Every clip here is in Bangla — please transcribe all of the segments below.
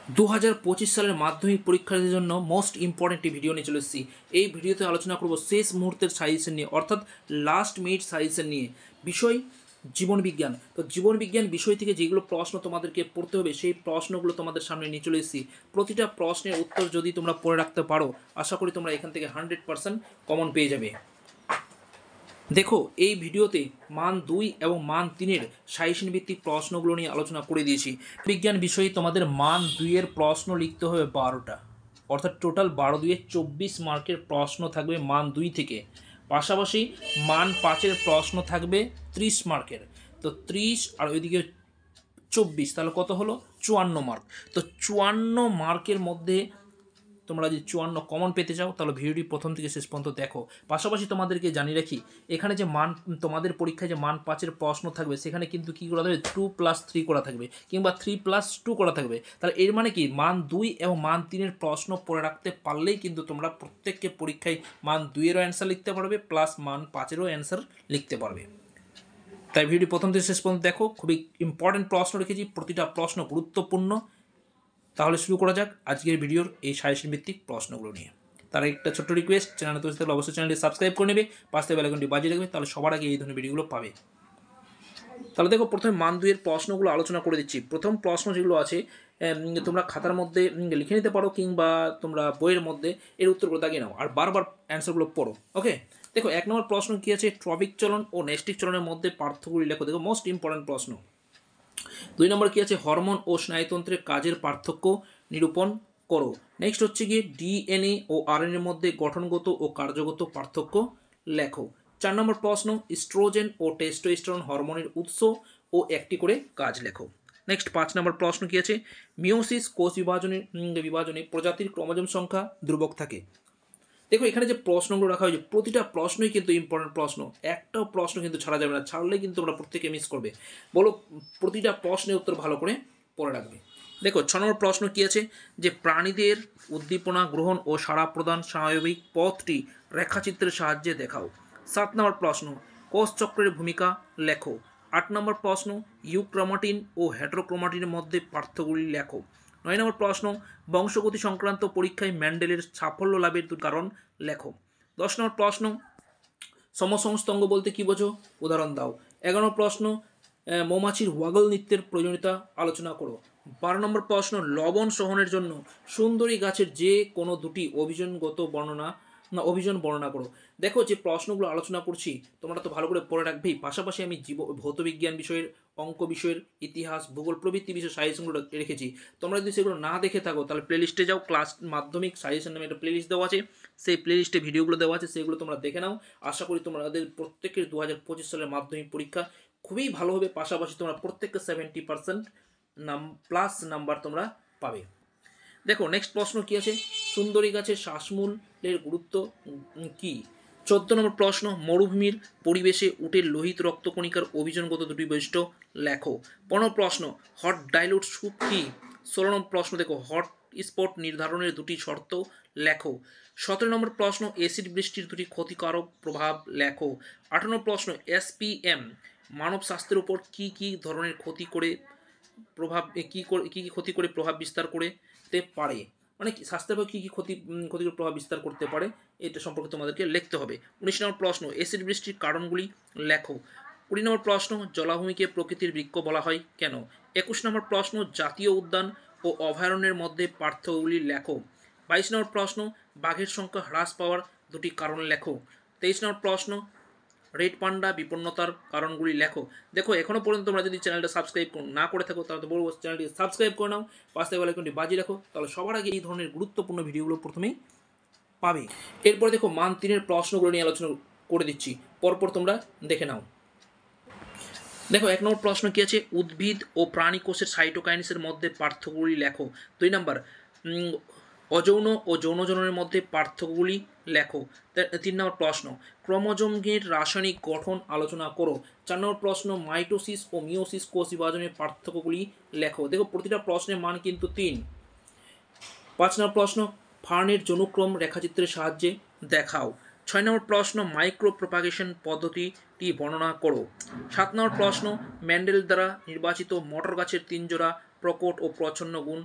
2025 সালের মাধ্যমিক পরীক্ষার্থীদের জন্য মোস্ট ইম্পর্টেন্ট একটি ভিডিও নিয়ে চলে এসেছি। এই ভিডিওতে আলোচনা করব শেষ মুহূর্তের সাজেশন নিয়ে, অর্থাৎ লাস্ট মিনিট সাজেশন নিয়ে। বিষয় জীবনবিজ্ঞান। তো জীবনবিজ্ঞান বিষয় থেকে যেগুলো প্রশ্ন তোমাদেরকে পড়তে হবে সেই প্রশ্নগুলো তোমাদের সামনে নিয়ে চলে এসেছি। প্রতিটা প্রশ্নের উত্তর যদি তোমরা পড়ে রাখতে পারো, আশা করি তোমরা এখান থেকে 100% কমন পেয়ে যাবে। দেখো, এই ভিডিওতে মান 2 এবং মান 3-এর সাজেশন ভিত্তিক প্রশ্নগুলো নিয়ে আলোচনা করে দিয়েছি। বিজ্ঞান বিষয়ে তোমাদের মান 2-এর প্রশ্ন লিখতে হবে 12টা, অর্থাৎ টোটাল 12 × 2 = 24 মার্কের প্রশ্ন থাকবে মান 2 থেকে। পাশাপাশি মান 5-এর প্রশ্ন থাকবে 30 মার্কের। তো 30 আর ওইদিকে 24, তাহলে কত হলো? 54 মার্ক। তো 54 মার্কের মধ্যে তোমরা যদি 54 কমন পেতে চাও তাহলে ভিডিওটি প্রথম থেকে শেষ পর্যন্ত দেখো। পাশাপাশি তোমাদেরকে জানিয়ে রাখি, এখানে যে মান তোমাদের পরীক্ষায় যে মান 5-এর প্রশ্ন থাকবে সেখানে কিন্তু কী করা থাকবে? 2+3 করা থাকবে, কিংবা 3+2 করা থাকবে। তাহলে এর মানে কি, মান 2 এবং মান 3-এর প্রশ্ন পড়ে রাখতে পারলেই কিন্তু তোমরা প্রত্যেককে পরীক্ষায় মান 2-এরও অ্যান্সার লিখতে পারবে, প্লাস মান 5-এরও অ্যান্সার লিখতে পারবে। তাই ভিডিওটি প্রথম থেকে শেষ পর্যন্ত দেখো। খুবই ইম্পর্টেন্ট প্রশ্ন রেখেছি, প্রতিটা প্রশ্ন গুরুত্বপূর্ণ। তাহলে শুরু করা যাক আজকের ভিডিওর এই সাজেশন ভিত্তিক প্রশ্নগুলো নিয়ে। তার একটা ছোট্ট রিকোয়েস্ট, চ্যানেলে তো থাকলে অবশ্যই চ্যানেলটি সাবস্ক্রাইব করে নেবে, পাশে বেল আইকনটি বাজিয়ে রাখবে, তাহলে সবার আগে এই ধরনের ভিডিওগুলো পাবে। তাহলে দেখো, প্রথমে মান 2-এর প্রশ্নগুলো আলোচনা করে দিচ্ছি। প্রথম প্রশ্ন যেগুলো আছে তোমরা খাতার মধ্যে লিখে নিতে পারো, কিংবা তোমরা বইয়ের মধ্যে এর উত্তরগুলো দাগিয়ে নাও আর বারবার অ্যান্সারগুলো পড়ো। ওকে, দেখো 1 নম্বর প্রশ্ন কী আছে? ট্রপিক চলন ও নেস্টিক চলনের মধ্যে পার্থক্যগুলি লেখো। দেখো, মোস্ট ইম্পর্টেন্ট প্রশ্ন। 2 নম্বর কী আছে? হরমোন ও স্নায়ুতন্ত্রের কাজের পার্থক্য নিরূপণ করো। নেক্সট হচ্ছে গিয়ে ডিএনএ ও আরএনএর মধ্যে গঠনগত ও কার্যগত পার্থক্য লেখো। 4 নম্বর প্রশ্ন, ইস্ট্রোজেন ও টেস্টোস্টেরন হরমোনের উৎস ও একটি করে কাজ লেখো। নেক্সট 5 নম্বর প্রশ্ন কী আছে? মিওসিস কোষ বিভাজনে প্রজাতির ক্রোমোজোম সংখ্যা ধ্রুবক থাকে। দেখো, এখানে যে প্রশ্নগুলো রাখা হয়েছে প্রতিটা প্রশ্নই কিন্তু ইম্পর্টেন্ট প্রশ্ন, একটাও প্রশ্ন কিন্তু ছাড়া যাবে না, ছাড়লে কিন্তু তোমরা প্রত্যেকে মিস করবে। বলো, প্রতিটা প্রশ্নের উত্তর ভালো করে পড়ে রাখবে। দেখো 6 নম্বর প্রশ্ন কী আছে? যে প্রাণীদের উদ্দীপনা গ্রহণ ও সাড়া প্রদান স্নায়বিক পথটি রেখাচিত্রের সাহায্যে দেখাও। 7 নম্বর প্রশ্ন, কোষ চক্রের ভূমিকা লেখো। 8 নম্বর প্রশ্ন, ইউক্রোমাটিন ও হেটারোক্রোমাটিনের মধ্যে পার্থক্যগুলি লেখো। 9 নম্বর প্রশ্ন, বংশগতি সংক্রান্ত পরীক্ষায় ম্যান্ডেলের সাফল্য লাভের দুটি কারণ লেখো। 10 নম্বর প্রশ্ন, সমসংস্তঙ্গ বলতে কী বোঝো? উদাহরণ দাও। 11 নম্বর প্রশ্ন, মৌমাছির ওয়াগল নৃত্যের প্রয়োজনীয়তা আলোচনা করো। 12 নম্বর প্রশ্ন, লবণ সহনের জন্য সুন্দরী গাছের যে কোনো দুটি অভিযোজন বর্ণনা করো। দেখো, যে প্রশ্নগুলো আলোচনা করছি তোমরা তো ভালো করে পড়ে রাখবেই, পাশাপাশি আমি ভৌতবিজ্ঞান বিষয়ের, অঙ্ক বিষয়ের, ইতিহাস, ভূগোল প্রভৃতি বিষয়ের সাজেশনগুলো রেখেছি। তোমরা যদি সেগুলো না দেখে থাকো তাহলে প্লেলিস্টে যাও, ক্লাস মাধ্যমিক সাজেশন নামে একটা প্লেলিস্ট দেওয়া আছে, সেই প্লেলিস্টে ভিডিওগুলো দেওয়া আছে, সেগুলো তোমরা দেখে নাও। আশা করি তোমাদের প্রত্যেকের 2025 সালের মাধ্যমিক পরীক্ষা খুবই ভালো হবে, পাশাপাশি তোমরা প্রত্যেককে 70% প্লাস নাম্বার তোমরা পাবে। দেখো, নেক্সট প্রশ্ন কী আছে? সুন্দরী গাছের শ্বাসমূলের গুরুত্ব কী? 14 নম্বর প্রশ্ন, মরুভূমির পরিবেশে উটের লোহিত রক্তকণিকার অভিযোজনগত দুটি বৈশিষ্ট্য লেখো। 15 প্রশ্ন, হট ডাইলুট স্যুপ কী? 16 নম্বর প্রশ্ন, দেখো, হট স্পট নির্ধারণের দুটি শর্ত লেখো। 17 নম্বর প্রশ্ন, অ্যাসিড বৃষ্টির দুটি ক্ষতিকারক প্রভাব লেখো। 18 নম্বর প্রশ্ন, এসপিএম মানব স্বাস্থ্যের উপর কী কী ধরনের ক্ষতি করে প্রভাব বিস্তার করতে পারে, মানে স্বাস্থ্যের উপর কী কী ক্ষতিকর প্রভাব বিস্তার করতে পারে, এটা সম্পর্কে তোমাদেরকে লিখতে হবে। 19 নম্বর প্রশ্ন, অ্যাসিড বৃষ্টির কারণগুলি লেখো। 20 নম্বর প্রশ্ন, জলাভূমিকে প্রকৃতির বৃক্ষ বলা হয় কেন? 21 নম্বর প্রশ্ন, জাতীয় উদ্যান ও অভয়ারণ্যের মধ্যে পার্থক্যগুলি লেখো। 22 নম্বর প্রশ্ন, বাঘের সংখ্যা হ্রাস পাওয়ার দুটি কারণ লেখো। 23 নম্বর প্রশ্ন, রেড পান্ডা বিপন্নতার কারণগুলি লেখো। দেখো, এখনও পর্যন্ত তোমরা যদি চ্যানেলটা সাবস্ক্রাইব না করে থাকো তাহলে তো বলবো চ্যানেলটি সাবস্ক্রাইব করে নাও, পাশে বেল আইকনটি বাজিয়ে রাখো, তাহলে সবার আগে এই ধরনের গুরুত্বপূর্ণ ভিডিওগুলো প্রথমেই পাবে। এরপরে দেখো, মান 3-এর প্রশ্নগুলো নিয়ে আলোচনা করে দিচ্ছি, পরপর তোমরা দেখে নাও। দেখো, 1 নম্বর প্রশ্ন কী আছে? উদ্ভিদ ও প্রাণী কোষের সাইটোকাইনেসিসের মধ্যে পার্থক্যগুলি লেখো। 2 নম্বর, অযৌন ও যৌন জননের মধ্যে পার্থক্যগুলি লেখো। 3 নম্বর প্রশ্ন, ক্রোমোজোমের রাসায়নিক গঠন আলোচনা করো। 4 নম্বর প্রশ্ন, মাইটোসিস ও মিওসিস কোষ বিভাজনের পার্থক্যগুলি লেখো। দেখো, প্রতিটা প্রশ্নের মান কিন্তু 3। 5 নম্বর প্রশ্ন, ফার্নের যৌনক্রম রেখাচিত্রের সাহায্যে দেখাও। 6 নম্বর প্রশ্ন, মাইক্রো প্রপাগেশন পদ্ধতিটি বর্ণনা করো। 7 নম্বর প্রশ্ন, ম্যান্ডেল দ্বারা নির্বাচিত মটর গাছের 3 জোড়া প্রকট ও প্রচ্ছন্ন গুণ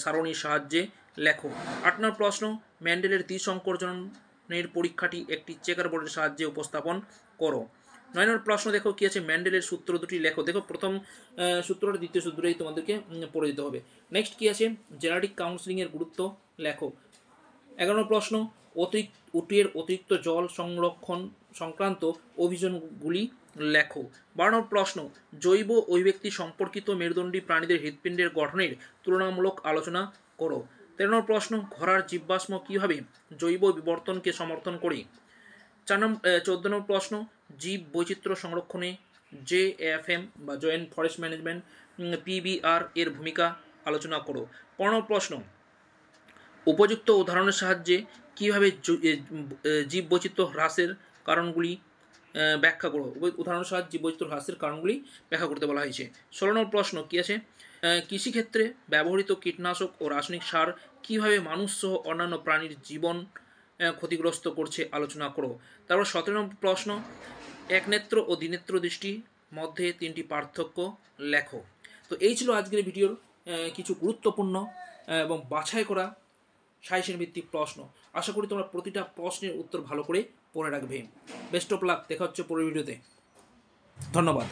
সারণীর সাহায্যে লেখো। 8 নম্বর প্রশ্ন, মেন্ডেলের দ্বিসংকোচনের পরীক্ষাটি একটি চেকার বোর্ডের সাহায্যে উপস্থাপন করো। 9 নম্বর প্রশ্ন দেখো কি আছে, মেন্ডেলের সূত্র দুটি লেখো। দেখো প্রথম সূত্রটা দ্বিতীয় সূত্রটাই তোমাদেরকে পড়ে দিতে হবে। নেক্সট কি আছে, জেনেটিক কাউন্সিলিংয়ের গুরুত্ব লেখো। 11 নম্বর প্রশ্ন, অতিরিক্ত জল সংরক্ষণ সংক্রান্ত অভিযোগগুলি লেখো। 12 নম্বর প্রশ্ন, জৈব অভিব্যক্তি সম্পর্কিত মেরুদণ্ডী প্রাণীদের হৃৎপিণ্ডের গঠনের তুলনামূলক আলোচনা করো। 13 নম্বর প্রশ্ন, ঘোড়ার জীবাশ্ম কীভাবে জৈব বিবর্তনকে সমর্থন করে। 14 নম্বর প্রশ্ন, জীব বৈচিত্র্য সংরক্ষণে JFM বা জয়েন্ট ফরেস্ট ম্যানেজমেন্ট PBR এর ভূমিকা আলোচনা করো। 15 নম্বর প্রশ্ন, উপযুক্ত উদাহরণের সাহায্যে কীভাবে জীব বৈচিত্র্য হ্রাসের কারণগুলি ব্যাখ্যা করো। উদাহরণের সাহায্যে জীব বৈচিত্র্য হ্রাসের কারণগুলি ব্যাখ্যা করতে বলা হয়েছে। 16 নম্বর প্রশ্ন কী আছে, কৃষিক্ষেত্রে ব্যবহৃত কীটনাশক ও রাসায়নিক সার কীভাবে মানুষ সহ অন্যান্য প্রাণীর জীবন ক্ষতিগ্রস্ত করছে আলোচনা করো। তারপর 17 নম্বর প্রশ্ন, একনেত্র ও দ্বিনেত্র দৃষ্টির মধ্যে 3টি পার্থক্য লেখো। তো এই ছিল আজকের ভিডিওর কিছু গুরুত্বপূর্ণ এবং বাছাই করা সাজেশন ভিত্তিক প্রশ্ন। আশা করি তোমরা প্রতিটা প্রশ্নের উত্তর ভালো করে পড়ে রাখবে। বেস্ট অফ লাক, দেখা হচ্ছে পরের ভিডিওতে। ধন্যবাদ।